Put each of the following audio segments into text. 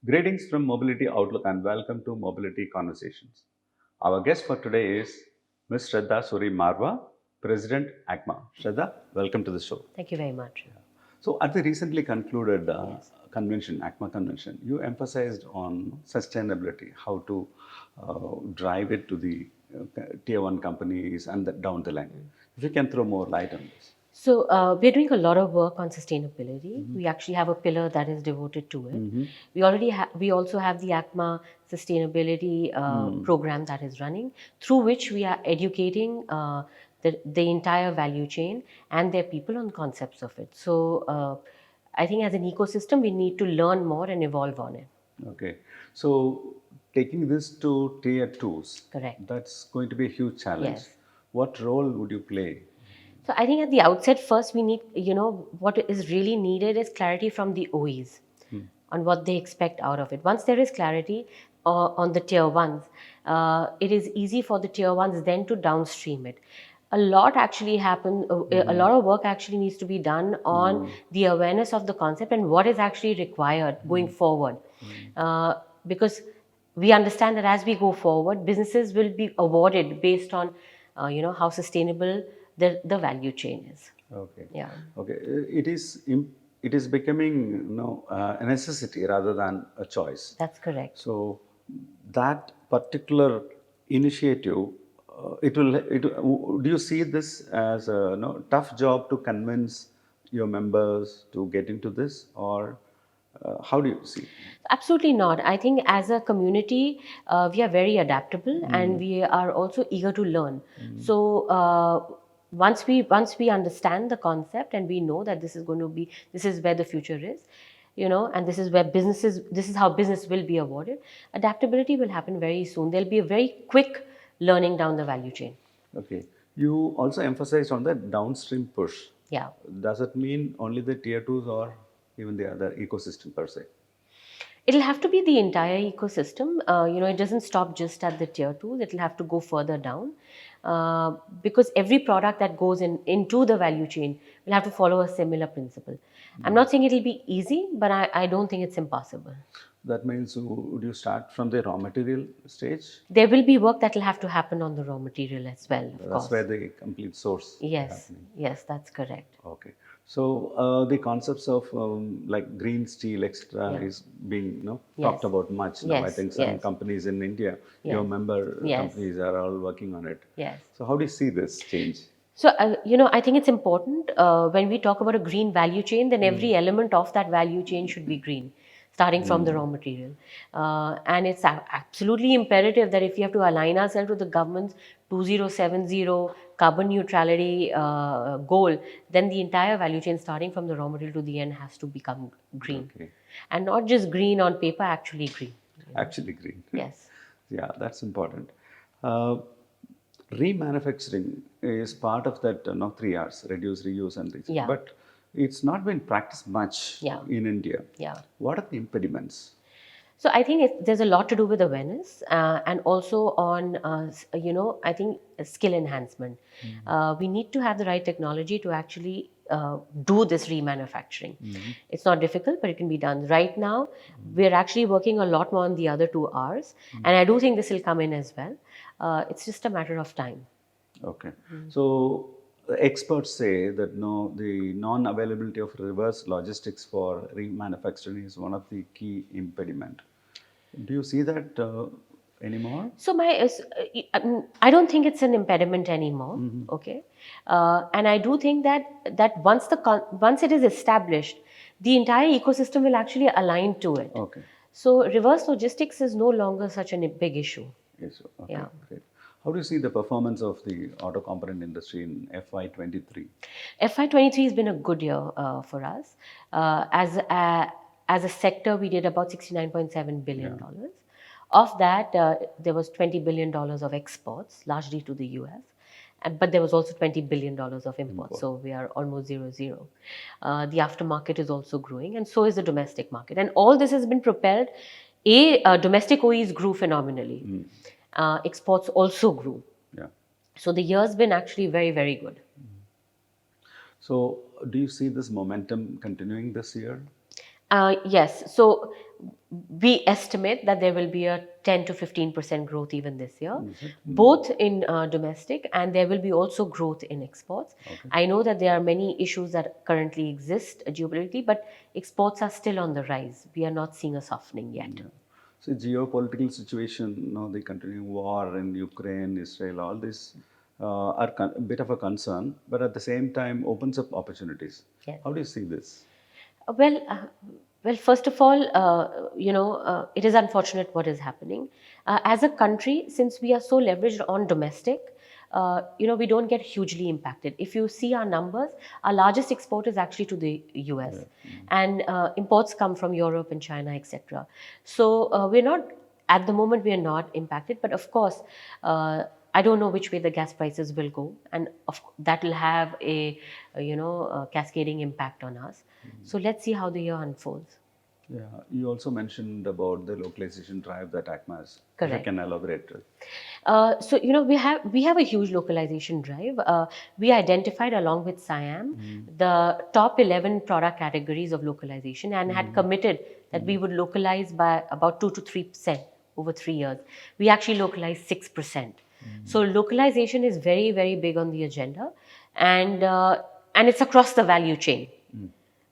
Greetings from Mobility Outlook and welcome to Mobility Conversations. Our guest for today is Ms. Shraddha Suri Marwa, President ACMA. Shraddha, welcome to the show. Thank you very much. So, at the recently concluded Yes. convention, ACMA convention, you emphasized on sustainability, how to drive it to the tier one companies and down the line. If you can throw more light on this. So we're doing a lot of work on sustainability. We actually have a pillar that is devoted to it. We also have the ACMA sustainability program that is running, through which we are educating the entire value chain and their people on concepts of it. So I think as an ecosystem, we need to learn more and evolve on it. Okay. So taking this to tier twos, Correct. that's going to be a huge challenge. Yes. What role would you play? So I think at the outset, first we need, what is really needed is clarity from the OEs on what they expect out of it. Once there is clarity on the tier ones, it is easy for the tier ones then to downstream it. A lot actually a lot of work actually needs to be done on the awareness of the concept and what is actually required going forward. Because we understand that as we go forward, businesses will be awarded based on, how sustainable the value chain is. Okay. Yeah. Okay. It is becoming a necessity rather than a choice. That's correct. So that particular initiative, do you see this as a tough job to convince your members to get into this, or how do you see? Absolutely not. I think as a community, we are very adaptable and we are also eager to learn. So once we understand the concept and we know that this is where the future is, and this is where this is how business will be awarded. Adaptability will happen very soon. There'll be a very quick learning down the value chain. Okay. You also emphasized on the downstream push. Yeah. Does it mean only the tier twos or even the other ecosystem per se? It'll have to be the entire ecosystem. It doesn't stop just at the tier twos. It'll have to go further down, because every product that goes into the value chain will have to follow a similar principle. I'm not saying it'll be easy, but I don't think it's impossible. That means would you start from the raw material stage? There will be work that will have to happen on the raw material as well, of That's course. where the complete source is Yes, happening. yes, that's correct. Okay. So the concepts of like green steel, etc., is being talked Yes. about much now. I Yes, think some yes. companies in India, your Yes. member Yes. companies, are all working on it. Yes. So how do you see this change? So, I think it's important when we talk about a green value chain, then every element of that value chain should be green, starting from the raw material. And it's absolutely imperative that if we have to align ourselves with the government's 2070 carbon neutrality goal, then the entire value chain, starting from the raw material to the end, has to become green. Okay. And not just green on paper, actually green. Actually, green. Yes. Yeah, that's important. Uh, Remanufacturing is part of that 3 Rs: reduce, reuse, and recycle. Yeah. But it's not been practiced much Yeah. in India. Yeah. What are the impediments? So I think there's a lot to do with awareness and also on, I think skill enhancement. We need to have the right technology to actually do this remanufacturing. It's not difficult, but it can be done. Right now, we're actually working a lot more on the other 2 Rs, and I do think this will come in as well. It's just a matter of time. Okay. So the experts say that the non-availability of reverse logistics for remanufacturing is one of the key impediment. Do you see that anymore? So I don't think it's an impediment anymore. Okay, and I do think that once it is established, the entire ecosystem will actually align to it. Okay. So reverse logistics is no longer such a big issue. Yes. Okay. Yeah. Great. How do you see the performance of the auto component industry in FY23? FY23 has been a good year for us. As a sector, we did about $69.7 billion. Of that, there was $20 billion of exports, largely to the US. But there was also $20 billion of imports, so we are almost 0-0. The aftermarket is also growing, and so is the domestic market. And all this has been propelled. Domestic OEs grew phenomenally. Exports also grew. Yeah. So the year's been actually very, very good. So do you see this momentum continuing this year? Yes. So we estimate that there will be a 10 to 15% growth even this year, Is it? both in domestic, and there will be also growth in exports. Okay. I know that there are many issues that currently exist geopolitically, but exports are still on the rise. We are not seeing a softening yet. Yeah. So geopolitical situation, the continuing war in Ukraine, Israel, all this are a bit of a concern, but at the same time opens up opportunities. Yes. How do you see this? Uh, Well, uh, well, first of all, it is unfortunate what is happening. As a country, since we are so leveraged on domestic, we don't get hugely impacted. If you see our numbers, our largest export is actually to the US, and imports come from Europe and China, etc. So we're not, at the moment, we are not impacted. But of course, I don't know which way the gas prices will go, and that will have a cascading impact on us. So let's see how the year unfolds. Yeah, you also mentioned about the localization drive that ACMA has. If you Correct. can elaborate. We have a huge localization drive. We identified along with SIAM the top 11 product categories of localization and had committed that we would localize by about 2 to 3% over 3 years. We actually localized 6%. So localization is very, very big on the agenda, and it's across the value chain.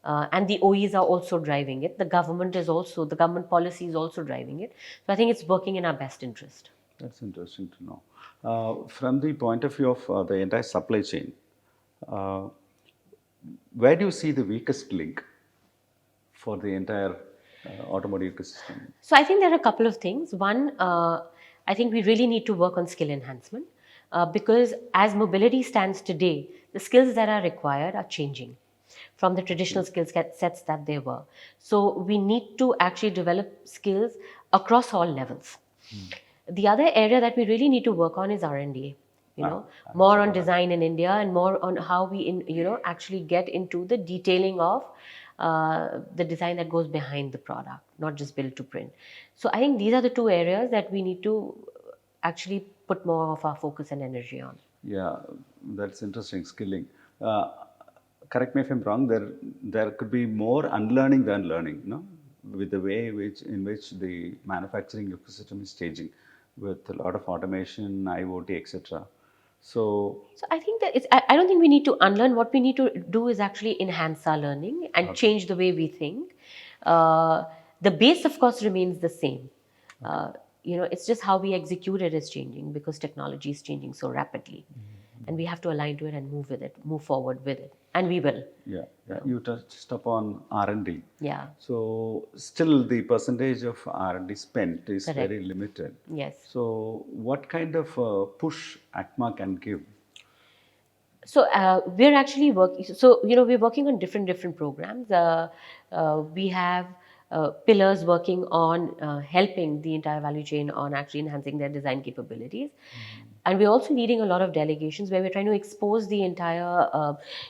And the OEs are also driving it. The government policy is also driving it. So I think it's working in our best interest. That's interesting to know. From the point of view of the entire supply chain, uh, where do you see the weakest link for the entire automotive ecosystem? So I think there are a couple of things. One, I think we really need to work on skill enhancement because as mobility stands today, the skills that are required are changing from the traditional skill sets that they were. So we need to actually develop skills across all levels. The other area that we really need to work on is R&D. More on design in India and more on how we actually get into the detailing of the design that goes behind the product, not just build to print. So I think these are the two areas that we need to actually put more of our focus and energy on. Yeah, that's interesting. Skilling. Correct me if I'm wrong. There could be more unlearning than learning. No, with the way in which the manufacturing ecosystem is changing, with a lot of automation, IoT, etc. So So I think that I don't think we need to unlearn. What we need to do is actually enhance our learning and change the way we think. Uh, the base, of course, remains the same. It's just how we execute it is changing because technology is changing so rapidly, and we have to align to it and move forward with it, and we will. yeah, you touched upon R&D. Yeah. So still the percentage of R&D spent is Correct. very limited. Yes. So what kind of push ACMA can give? So we're actually working. So we're working on different programs. We have pillars working on helping the entire value chain on actually enhancing their design capabilities, and we're also leading a lot of delegations where we're trying to expose the entire,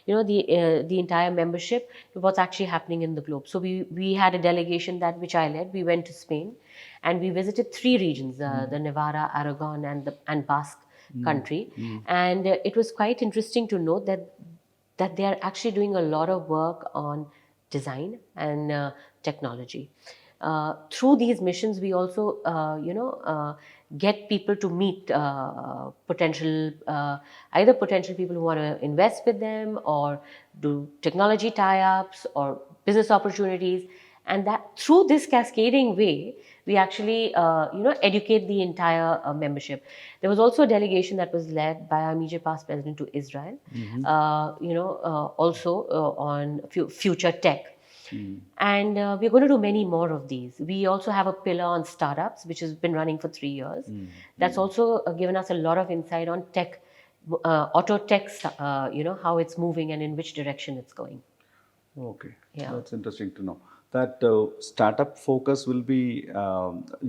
the entire membership to what's actually happening in the globe. So we had a delegation which I led. We went to Spain, and we visited three regions: the Navarra, Aragon, and Basque country, and it was quite interesting to note that they are actually doing a lot of work on design and technology. Through these missions, we also, get people to meet either potential people who want to invest with them or do technology tie-ups or business opportunities, and that through this cascading way, we actually, educate the entire membership. There was also a delegation that was led by our immediate past president to Israel, also on future tech. And we're going to do many more of these. We also have a pillar on startups, which has been running for 3 years. That's also given us a lot of insight on tech, auto tech, how it's moving and in which direction it's going. Okay, Yeah. that's interesting to know. That startup focus will be,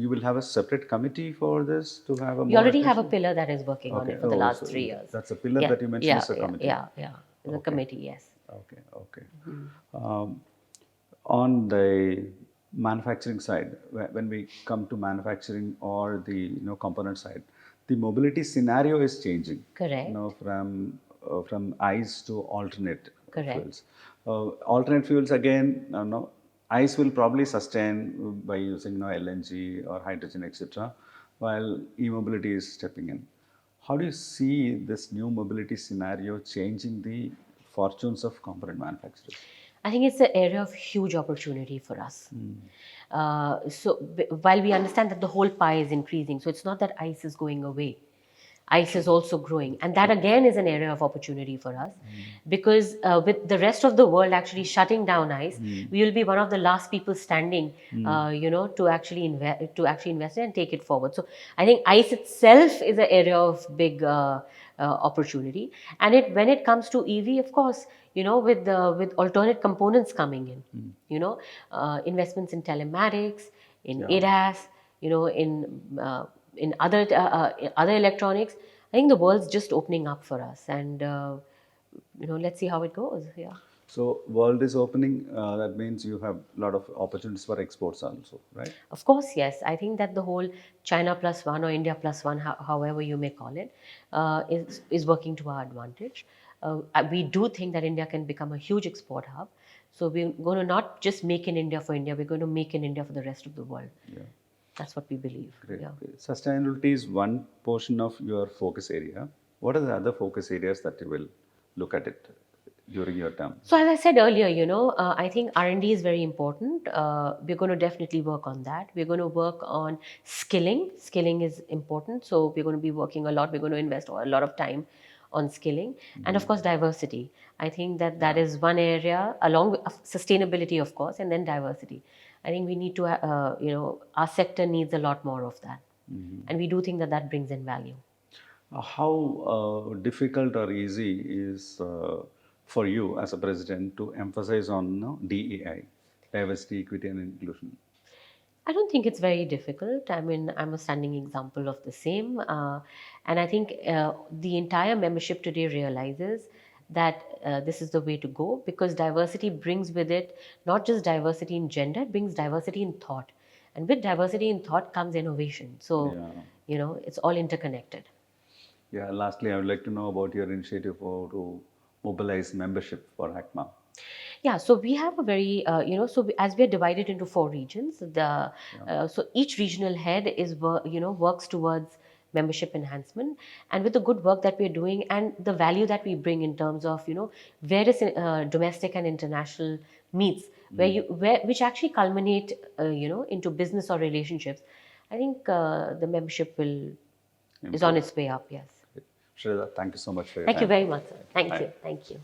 you will have a separate committee for this to have a We more already have a attention? pillar that is working on Okay. it for the Oh, last so 3 years. that's a pillar Yeah, that you mentioned yeah, is a committee. yeah. The committee, yes. Okay, okay. On the manufacturing side, when we come to manufacturing or the component side, the mobility scenario is changing. Correct. From ICE to alternate Correct. fuels. Alternate fuels again, ICE will probably sustain by using LNG or hydrogen, etc., while e-mobility is stepping in. How do you see this new mobility scenario changing the fortunes of component manufacturers? I think it's an area of huge opportunity for us. While we understand that the whole pie is increasing, so it's not that ICE is going away. ICE is also growing, and that again is an area of opportunity for us, because with the rest of the world actually shutting down ICE, we will be one of the last people standing, to actually invest in and take it forward. So I think ICE itself is an area of big opportunity, and when it comes to EV, of course, with alternate components coming in, investments in telematics, in ADAS, in other electronics. I think the world's just opening up for us, and let's see how it goes. Yeah. So world is opening. That means you have a lot of opportunities for exports also, right? Of course, yes. I think that the whole China plus one or India plus one, however you may call it, is working to our advantage. We do think that India can become a huge export hub. So we're going to not just make in India for India, we're going to make in India for the rest of the world. Yeah. That's what we believe. Great. Yeah. Sustainability is one portion of your focus area. What are the other focus areas that you will look at it during your term? So as I said earlier, I think R&D is very important. We're going to definitely work on that. We're going to work on skilling. Skilling is important. So we're going to be working a lot. We're going to invest a lot of time on skilling. And of course, diversity. I think that is one area, along with sustainability, of course, and then diversity. I think we need to, our sector needs a lot more of that. And we do think that brings in value. How difficult or easy is for you as a president to emphasize on DEI, diversity, equity, and inclusion? I don't think it's very difficult. I mean, I'm a standing example of the same. And I think the entire membership today realizes that this is the way to go, because diversity brings with it not just diversity in gender, it brings diversity in thought. And with diversity in thought comes innovation. So, it's all interconnected. Yeah, lastly, I would like to know about your initiative to mobilize membership for ACMA. Yeah, so we have a very, as we are divided into 4 regions, so each regional head works towards membership enhancement, and with the good work that we are doing and the value that we bring in terms of, various domestic and international meets, which actually culminate, into business or relationships. I think the membership is on its way up. Yes. Shreya, thank you so much for your Thank time. you very much, sir. Thank you.